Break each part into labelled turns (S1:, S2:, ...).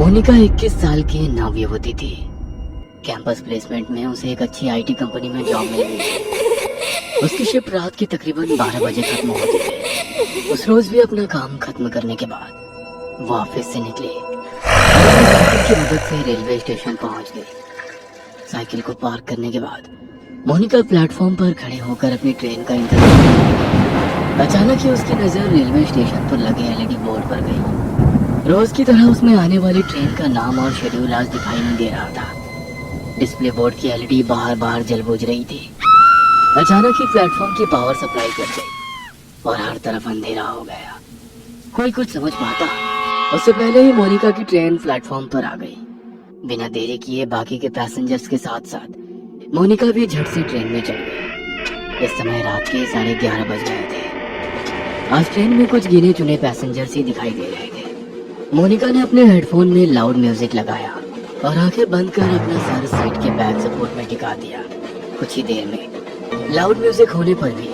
S1: मोनिका 21 साल की नव युवती थी। कैंपस प्लेसमेंट में उसे एक अच्छी आईटी कंपनी में जॉब मिल गई थी। उसकी शिफ्ट रात की तकरीबन 12 बजे खत्म होती थी। उस रोज भी अपना काम खत्म करने के बाद वो ऑफिस से निकली और साइकिल की मदद से रेलवे स्टेशन पहुंच गई। साइकिल को पार्क करने के बाद मोनिका प्लेटफॉर्म पर खड़े होकर अपनी ट्रेन का इंतजार करने लगी। अचानक ही उसकी नजर रेलवे स्टेशन पर लगे एलईडी बोर्ड पर गई। रोज की तरह उसमें आने वाली ट्रेन का नाम और शेड्यूल आज दिखाई नहीं दे रहा था। डिस्प्ले बोर्ड की एलईडी बार बार जल बुझ रही थी। अचानक ही प्लेटफॉर्म की पावर सप्लाई कट गई और हर तरफ अंधेरा हो गया। कोई कुछ समझ पाता उससे पहले ही मोनिका की ट्रेन प्लेटफॉर्म पर आ गई। बिना देरी किए बाकी के पैसेंजर्स के साथ साथ मोनिका भी झट से ट्रेन में चढ़ गई। इस समय रात के 11:30 बज गए थे। आज ट्रेन में कुछ गिने चुने पैसेंजर्स ही दिखाई दे रहे थे। मोनिका ने अपने हेडफोन में लाउड म्यूजिक लगाया और आंखें बंद कर अपना सर सीट के बैक सपोर्ट में टिका दिया। कुछ ही देर में लाउड म्यूजिक होने पर भी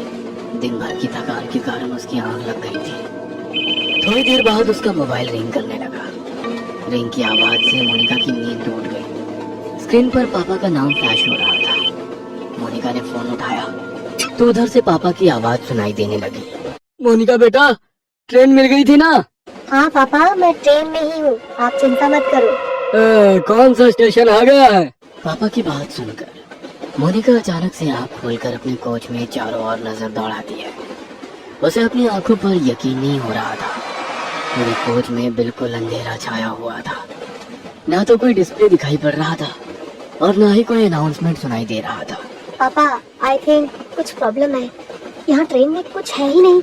S1: दिन भर की थकान के कारण उसकी आंख लग गई थी। थोड़ी देर बाद उसका मोबाइल रिंग करने लगा। रिंग की आवाज से मोनिका की नींद टूट गई। स्क्रीन पर पापा का नाम फ्लैश हो रहा था। मोनिका ने फोन उठाया तो उधर से पापा की आवाज सुनाई देने लगी। मोनिका बेटा, ट्रेन मिल गई थी ना?
S2: हाँ पापा, मैं ट्रेन में ही हूँ, आप चिंता मत करो।
S1: कौन सा स्टेशन आ गया है? पापा की बात सुनकर मोनिका अचानक से आंख खोलकर अपने कोच में चारों ओर नजर दौड़ाती है। उसे अपनी आंखों पर यकीन नहीं हो रहा था। पूरे कोच में बिल्कुल अंधेरा छाया हुआ था। ना तो कोई डिस्प्ले दिखाई पड़ रहा था और ना ही कोई अनाउंसमेंट सुनाई दे रहा था।
S2: पापा, आई थिंक कुछ प्रॉब्लम है। यहाँ ट्रेन में कुछ है ही नहीं।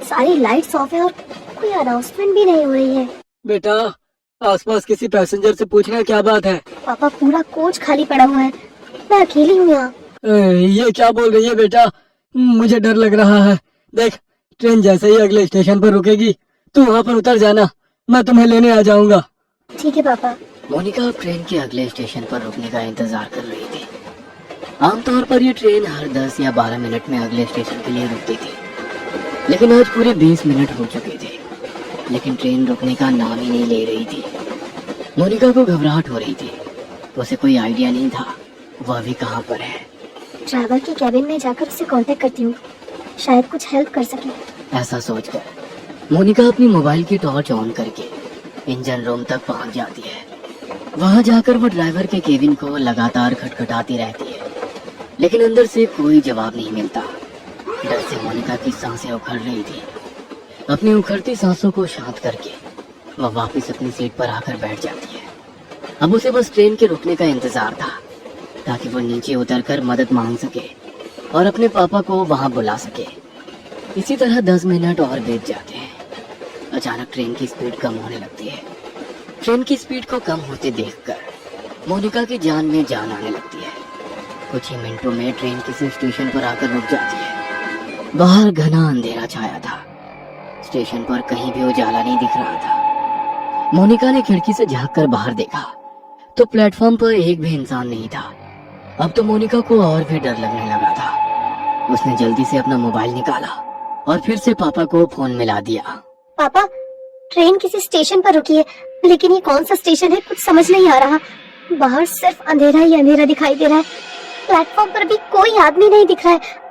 S2: सारी लाइट्स ऑफ है और कोई अनाउंसमेंट भी नहीं हो रही है।
S1: बेटा, आसपास किसी पैसेंजर से पूछना क्या बात है?
S2: पापा, पूरा कोच खाली पड़ा हुआ है, मैं अकेली हूँ यहाँ।
S1: ये क्या बोल रही है बेटा? मुझे डर लग रहा है। देख, ट्रेन जैसे ही अगले स्टेशन पर रुकेगी तू वहाँ पर उतर जाना, मैं तुम्हें लेने आ जाऊंगा।
S2: ठीक है पापा।
S1: मोनिका ट्रेन के अगले स्टेशन पर रुकने का इंतजार कर रही थी। आमतौर पर ये ट्रेन हर 10 या 12 मिनट में अगले स्टेशन के लिए रुकती थी, लेकिन आज पूरे 20 मिनट हो चुके थे, लेकिन ट्रेन रुकने का नाम ही नहीं ले रही थी। मोनिका को घबराहट हो रही थी। उसे कोई आइडिया नहीं था वह अभी कहाँ पर है।
S2: ड्राइवर की कैबिन में जाकर उससे कांटेक्ट करती हूँ, शायद कुछ हेल्प कर सके।
S1: ऐसा सोचकर मोनिका अपनी मोबाइल की टॉर्च ऑन करके इंजन रूम तक पहुंच जाती है। वहां जाकर वो ड्राइवर के केबिन को लगातार खटखटाती रहती है, लेकिन अंदर से कोई जवाब नहीं मिलता। डर से मोनिका की सांसें उखड़ रही थी। अपनी उखड़ती सांसों को शांत करके वह वापस अपनी सीट पर आकर बैठ जाती है। अब उसे बस ट्रेन के रुकने का इंतजार था ताकि वो नीचे उतरकर मदद मांग सके और अपने पापा को वहां बुला सके। इसी तरह 10 मिनट और बीत जाते हैं। अचानक ट्रेन की स्पीड कम होने लगती है। ट्रेन की स्पीड को कम होते देखकर मोनिका की जान में जान आने लगती है। कुछ ही मिनटों में ट्रेन किसी स्टेशन पर आकर रुक जाती है। बाहर घना अंधेरा छाया था। स्टेशन पर कहीं भी उजाला नहीं दिख रहा था। मोनिका ने खिड़की से झांक कर बाहर देखा तो प्लेटफॉर्म पर एक भी इंसान नहीं था। अब तो मोनिका को और भी डर लगने लगा था। उसने जल्दी से अपना मोबाइल निकाला और फिर से पापा को फोन मिला दिया।
S2: पापा, ट्रेन किसी स्टेशन पर रुकी है, लेकिन ये कौन सा स्टेशन है कुछ समझ नहीं आ रहा। बाहर सिर्फ अंधेरा ही अंधेरा दिखाई दे रहा है। प्लेटफॉर्म पर भी कोई आदमी नहीं दिख रहा है।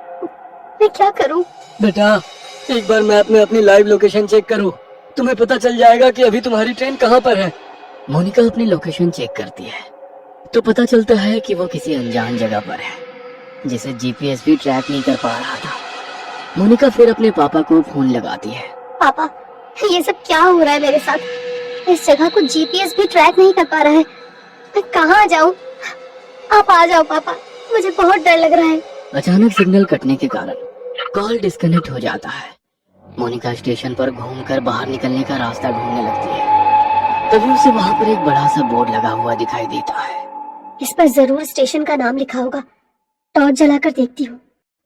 S2: मैं क्या करूं?
S1: बेटा, एक बार मैप में अपनी लाइव लोकेशन चेक करो, तुम्हें पता चल जाएगा कि अभी तुम्हारी ट्रेन कहाँ पर है। मोनिका अपनी लोकेशन चेक करती है तो पता चलता है कि वो किसी अनजान जगह पर है, जिसे जीपीएस भी ट्रैक नहीं कर पा रहा था। मोनिका फिर अपने पापा को फोन लगाती है।
S2: पापा, ये सब क्या हो रहा है मेरे साथ? इस जगह को जीपीएस भी ट्रैक नहीं कर पा रहा है। मैं कहाँ जाऊँ? आप आ जाओ पापा, मुझे बहुत डर लग रहा है।
S1: अचानक सिग्नल कटने के कारण कॉल डिस्कनेक्ट हो जाता है। मोनिका स्टेशन पर घूमकर बाहर निकलने का रास्ता ढूंढने लगती है। तभी उसे वहाँ पर एक बड़ा सा बोर्ड लगा हुआ दिखाई देता है।
S2: इस पर जरूर स्टेशन का नाम लिखा होगा। टॉर्च जलाकर देखती हूँ।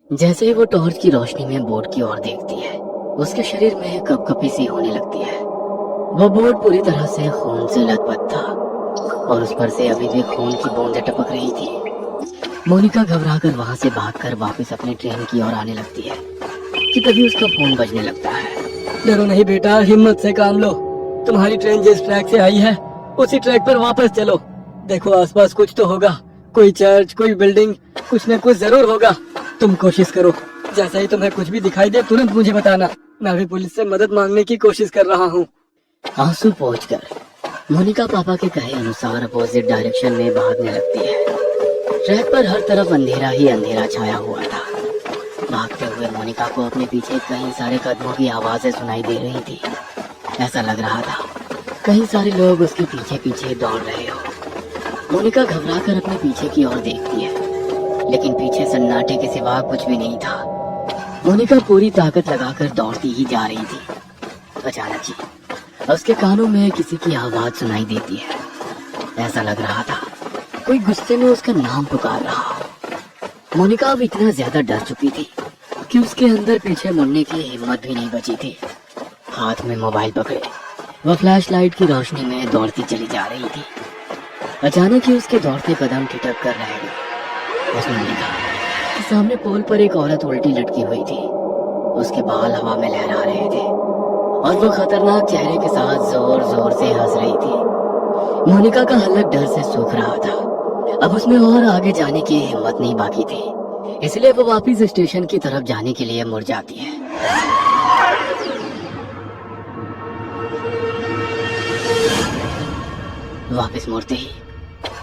S1: जैसे ही वो टॉर्च की रोशनी में बोर्ड की ओर देखती है, उसके शरीर में कपकपी सी होने लगती है। वो बोर्ड पूरी तरह से खून से लथपथ था और उस पर से अभी भी खून की बूंदें टपक रही थी। मोनिका घबराकर वहां से भागकर वापस अपनी ट्रेन की ओर आने लगती है कि तभी उसका फोन बजने लगता है। डरो नहीं बेटा, हिम्मत से काम लो। तुम्हारी ट्रेन जिस ट्रैक से आई है उसी ट्रैक पर वापस चलो। देखो आसपास कुछ तो होगा, कोई चर्च, कोई बिल्डिंग, कुछ न कुछ जरूर होगा। तुम कोशिश करो, जैसा ही तुम्हें कुछ भी दिखाई दे तुरंत मुझे बताना। मैं भी पुलिस से मदद मांगने की कोशिश कर रहा हूँ। आंसू पोंछकर मोनिका पापा के कहे अनुसार अपोजिट डायरेक्शन में भागने लगती है। ट्रैक पर हर तरफ अंधेरा ही अंधेरा छाया हुआ था। भागते हुए मोनिका को अपने पीछे कई सारे कदमों की आवाजें सुनाई दे रही थी। ऐसा लग रहा था कई सारे लोग उसके पीछे पीछे दौड़ रहे हो। मोनिका घबराकर अपने पीछे की ओर देखती है, लेकिन पीछे सन्नाटे के सिवा कुछ भी नहीं था। मोनिका पूरी ताकत लगाकर दौड़ती ही जा रही थी। अचानक ही उसके कानों में किसी की आवाज सुनाई देती है। ऐसा लग रहा था कोई गुस्से में उसका नाम पुकार रहा हो। मोनिका अब इतना ज्यादा डर चुकी थी कि उसके अंदर पीछे मुड़ने की हिम्मत भी नहीं बची थी। हाथ में मोबाइल पकड़े वह फ्लैशलाइट की रोशनी में दौड़ती चली जा रही थी। अचानक ही उसके दौड़ते कदम ठिठक कर रह गए। उसने देखा कि सामने पोल पर एक औरत उल्टी लटकी हुई थी। उसके बाल हवा में लहरा रहे थे और वो खतरनाक चेहरे के साथ जोर जोर से हंस रही थी। मोनिका का हलक डर से सूख रहा था। अब उसमें और आगे जाने की हिम्मत नहीं बाकी थी, इसलिए वो वापस स्टेशन की तरफ जाने के लिए मुड़ जाती है। वापस मुड़ते ही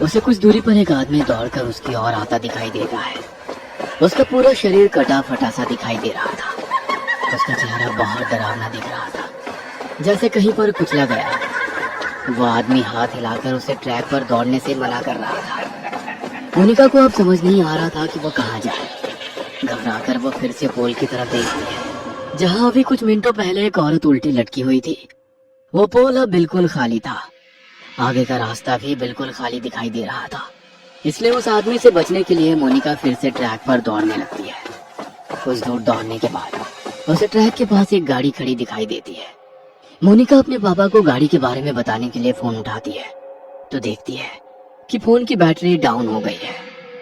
S1: उसे कुछ दूरी पर एक आदमी दौड़कर उसकी ओर आता दिखाई देता है। उसका पूरा शरीर कटा फटा सा दिखाई दे रहा था। उसका चेहरा बहुत डरावना दिख रहा था, जैसे कहीं पर कुचला गया। वो आदमी हाथ हिलाकर उसे ट्रैक पर दौड़ने से मना कर रहा था। मोनिका को अब समझ नहीं आ रहा था कि वो कहाँ जाए। घबराकर वो फिर से पोल की तरफ देखती है, जहाँ अभी कुछ मिनटों पहले एक औरत उल्टी लटकी हुई थी। वो पोल अब बिल्कुल खाली था। आगे का रास्ता भी बिल्कुल खाली दिखाई दे रहा था, इसलिए उस आदमी से बचने के लिए मोनिका फिर से ट्रैक पर दौड़ने लगती है। कुछ दूर दौड़ने के बाद उसे ट्रैक के पास एक गाड़ी खड़ी दिखाई देती है। मोनिका अपने पापा को गाड़ी के बारे में बताने के लिए फोन उठाती है, तो देखती है कि फोन की बैटरी डाउन हो गई है।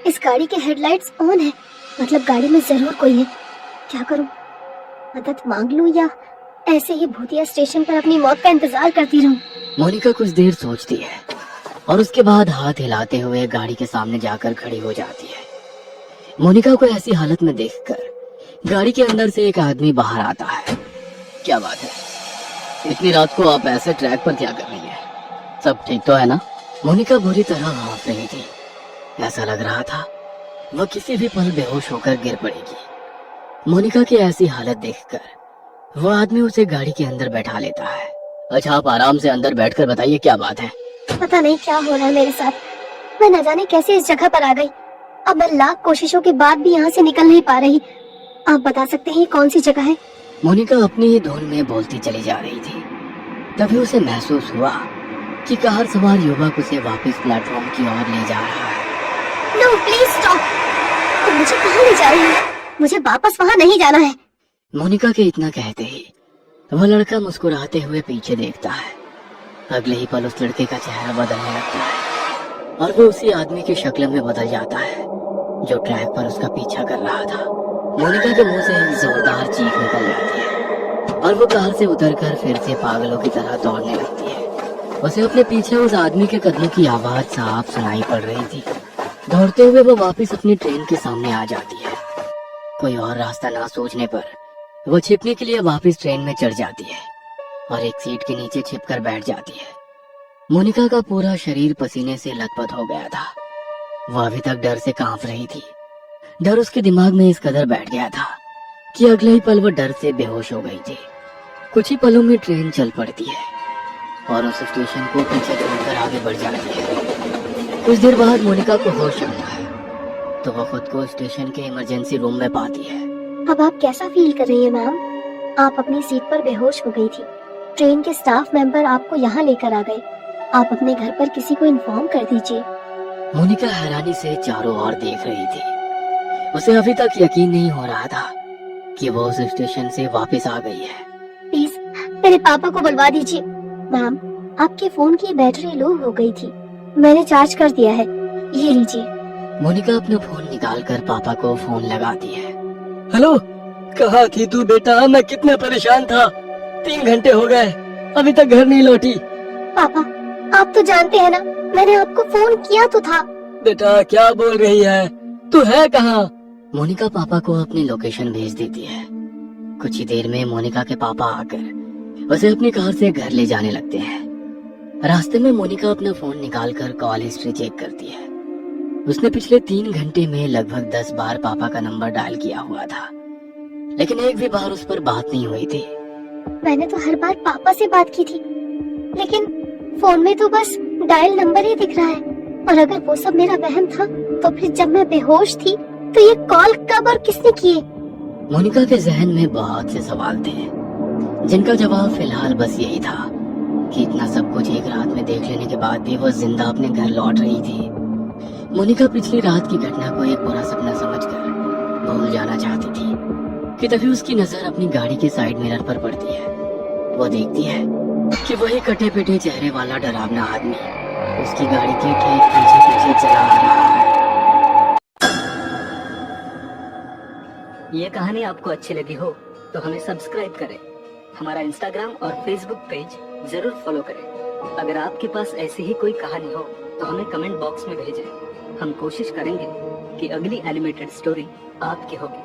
S2: इस गाड़ी के हेडलाइट्स ऑन है, मतलब गाड़ी में जरूर कोई है। क्या करूं? मदद मांग लूं या ऐसे ही भूतिया स्टेशन पर अपनी मौत का इंतजार करती रहूं?
S1: मोनिका कुछ देर सोचती है और उसके बाद हाथ हिलाते हुए गाड़ी के सामने जाकर खड़ी हो जाती है। मोनिका को ऐसी हालत में देखकर गाड़ी के अंदर से एक आदमी बाहर आता है। क्या बात है, इतनी रात को आप ऐसे ट्रैक पर क्या कर रही है? सब ठीक तो है ना? मोनिका बुरी तरह भाग रही थी। ऐसा लग रहा था वह किसी भी पल बेहोश होकर गिर पड़ेगी। मोनिका की ऐसी हालत देखकर वह आदमी उसे गाड़ी के अंदर बैठा लेता है। अच्छा, आप आराम से अंदर बैठकर बताइए क्या बात है।
S2: पता नहीं क्या हो रहा है मेरे साथ। मैं न जाने कैसे इस जगह पर आ गई। अब मैं लाख कोशिशों के बाद भी यहाँ से निकल नहीं पा रही। आप बता सकते हैं ये कौन सी जगह है?
S1: मोनिका अपनी ही धुन में बोलती चली जा रही थी। तभी उसे महसूस हुआ कि कार सवार युवक उसे वापस प्लेटफॉर्म की ओर ले जा रहा है।
S2: No please stop. तुम मुझे कहाँ ले जा रही हो? मुझे वापस वहाँ नहीं जाना है।
S1: मोनिका के इतना कहते ही वह लड़का मुस्कुराते हुए पीछे देखता है। अगले ही पल उस लड़के का चेहरा बदलने लगता है और वो उसी आदमी की शक्ल में बदल जाता है जो ट्रैक पर उसका पीछा कर रहा था। मोनिका के मुंह से एक जोरदार चीख निकल जाती है और वो कार से उतरकर फिर से पागलों की तरह दौड़ने लगती है। उसे अपने पीछे उस आदमी के कदमों की आवाज साफ सुनाई पड़ रही थी। दौड़ते हुए वो वापस अपनी ट्रेन के सामने आ जाती है। कोई और रास्ता ना सोचने पर वो छिपने के लिए वापस ट्रेन में चढ़ जाती है और एक सीट के नीचे छिपकर बैठ जाती है। मोनिका का पूरा शरीर पसीने से लथपथ हो गया था। वह अभी तक डर से कांप रही थी। डर उसके दिमाग में इस कदर बैठ गया था कि अगले ही पल वो डर से बेहोश हो गई थी। कुछ ही पलों में ट्रेन चल पड़ती है और उस स्टेशन को पीछे छोड़कर आगे बढ़ जाती है। कुछ देर बाद मोनिका को होश आता है तो वो खुद को स्टेशन के इमरजेंसी रूम में पाती है।
S2: अब आप कैसा फील कर रही है मैम? आप अपनी सीट पर बेहोश हो गई थी। ट्रेन के स्टाफ मेंबर आपको यहाँ लेकर आ गए। आप अपने घर पर किसी को इन्फॉर्म कर दीजिए।
S1: मोनिका हैरानी से चारों ओर देख रही थी। उसे अभी तक यकीन नहीं हो रहा था कि वो उस स्टेशन से वापस आ गई है।
S2: प्लीज मेरे पापा को बुलवा दीजिए। मैम, आपके फोन की बैटरी लो हो गई थी। मैंने चार्ज कर दिया है, ये लीजिए।
S1: मोनिका अपना फोन निकालकर पापा को फोन लगाती है। हेलो, कहाँ थी तू बेटा? मैं कितना परेशान था। 3 घंटे हो गए, अभी तक घर नहीं लौटी।
S2: पापा, आप तो जानते हैं ना, मैंने आपको फोन किया तो था।
S1: बेटा क्या बोल रही है, तू है कहाँ? मोनिका पापा को अपनी लोकेशन भेज देती है। कुछ ही देर में मोनिका के पापा आकर उसे अपनी कार से घर ले जाने लगते हैं। रास्ते में मोनिका अपना फोन निकालकर कॉल हिस्ट्री चेक करती है। उसने पिछले 3 घंटे में लगभग 10 बार पापा का नंबर डायल किया हुआ था, लेकिन एक भी बार उस पर बात नहीं हुई थी।
S2: मैंने तो हर बार पापा से बात की थी, लेकिन फोन में तो बस डायल नंबर ही दिख रहा है। और अगर वो सब मेरा वहम था, तो फिर जब मैं बेहोश थी तो ये कॉल कब और किसने किए?
S1: मोनिका के जहन में बहुत से सवाल थे, जिनका जवाब फिलहाल बस यही था कि इतना सब कुछ एक रात में देख लेने के बाद भी वो जिंदा अपने घर लौट रही थी। मोनिका पिछली रात की घटना को एक बुरा सपना समझकर भूल जाना चाहती थी कि तभी उसकी नजर अपनी गाड़ी के साइड मिरर पर पड़ती है। वो देखती है कि वही कटे पिटे चेहरे वाला डरावना आदमी उसकी गाड़ी के ठीक पीछे पीछे चला आ रहा है। ये कहानी आपको अच्छी लगी हो तो हमें सब्सक्राइब करें, हमारा इंस्टाग्राम और फेसबुक पेज जरूर फॉलो करें। अगर आपके पास ऐसी ही कोई कहानी हो तो हमें कमेंट बॉक्स में भेजें। हम कोशिश करेंगे कि अगली एनिमेटेड स्टोरी आपकी होगी।